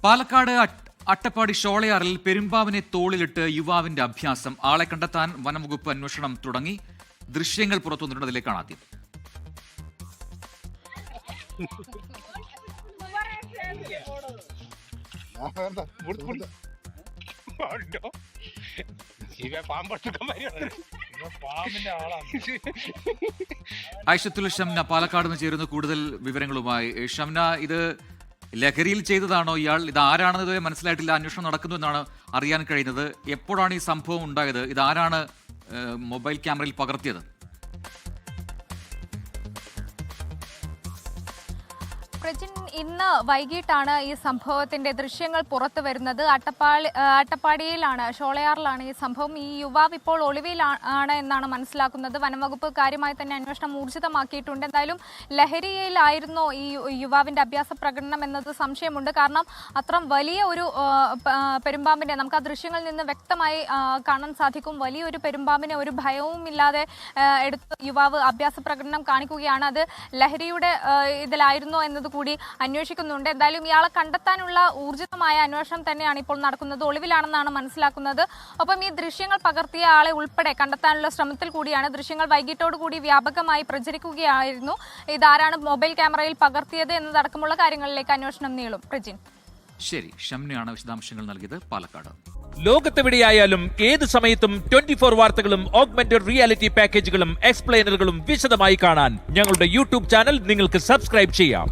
പാലക്കാട് അട്ടപ്പാടി ഷോളയാറിൽ പെരുമ്പാവിനെ തോളിലിട്ട് യുവാവിന്റെ അഭ്യാസം. ആളെ കണ്ടെത്താൻ വനംവകുപ്പ് അന്വേഷണം തുടങ്ങി. ദൃശ്യങ്ങൾ പുറത്തു വന്നിട്ടുള്ളതിലേക്കാണ് ആദ്യം. ആയിഷത്തുൽ ഷംന പാലക്കാട് നിന്ന് ചേരുന്ന കൂടുതൽ വിവരങ്ങളുമായി. ഷംന, ഇത് ലഹരിയിൽ ചെയ്തതാണോ ഇയാൾ? ഇത് ആരാണെന്ന് ഇതുവരെ മനസ്സിലായിട്ടില്ല. അന്വേഷണം നടക്കുന്നു എന്നാണ് അറിയാൻ കഴിയുന്നത്. എപ്പോഴാണ് ഈ സംഭവം ഉണ്ടായത്? ഇതാരാണ് മൊബൈൽ ക്യാമറയിൽ പകർത്തിയത്? ഇന്ന് വൈകിട്ടാണ് ഈ സംഭവത്തിന്റെ ദൃശ്യങ്ങൾ പുറത്തു വരുന്നത്. അട്ടപ്പാടിയിലാണ്, ഷോളയാറിലാണ് ഈ സംഭവം. ഈ യുവാവ് ഇപ്പോൾ ഒളിവിലാണ് എന്നാണ് മനസ്സിലാക്കുന്നത്. വനംവകുപ്പ് കാര്യമായി തന്നെ അന്വേഷണം ഊർജിതമാക്കിയിട്ടുണ്ട്. എന്തായാലും ലഹരിയിലായിരുന്നോ ഈ യുവാവിന്റെ അഭ്യാസ പ്രകടനം എന്നത് സംശയമുണ്ട്. കാരണം അത്ര വലിയ ഒരു പെരുമ്പാമ്പിനെ നമുക്ക് ആ ദൃശ്യങ്ങളിൽ നിന്ന് വ്യക്തമായി കാണാൻ സാധിക്കും. വലിയൊരു പെരുമ്പാമ്പിനെ ഒരു ഭയവും ഇല്ലാതെ എടുത്ത് യുവാവ് അഭ്യാസ പ്രകടനം കാണിക്കുകയാണ്. അത് ലഹരിയുടെ ഇതിലായിരുന്നോ എന്നത് കൂടി അന്വേഷിക്കുന്നുണ്ട്. എന്തായാലും ഇയാളെ കണ്ടെത്താനുള്ള ഊർജിതമായ അന്വേഷണം തന്നെയാണ് ഇപ്പോൾ നടക്കുന്നത്. ഒളിവിലാണെന്നാണ് മനസ്സിലാക്കുന്നത്. ഒപ്പം ഈ ദൃശ്യങ്ങൾ പകർത്തിയ ആളെ ഉൾപ്പെടെ കണ്ടെത്താനുള്ള ശ്രമത്തിൽ കൂടിയാണ്. ദൃശ്യങ്ങൾ വൈകിട്ടോടു കൂടി വ്യാപകമായി പ്രചരിക്കുകയായിരുന്നു. ഇതാരാണ് മൊബൈൽ ക്യാമറയിൽ പകർത്തിയത് എന്നതടക്കമുള്ള കാര്യങ്ങളിലേക്ക് അന്വേഷണം നീളും. പ്രജിൻ, ശരി, ഷംനയാണ് വിശദാംശങ്ങൾ നൽകിയത് പാലക്കാട്. ലോകത്തെവിടെയായാലും ഏത് സമയത്തും 24 വാർത്തകളും ഓഗ്മെന്റഡ് റിയാലിറ്റി പാക്കേജുകളും എക്സ്പ്ലെയിനറുകളും വിശദമായി കാണാൻ ഞങ്ങളുടെ യൂട്യൂബ് ചാനൽ നിങ്ങൾക്ക് സബ്സ്ക്രൈബ് ചെയ്യാം.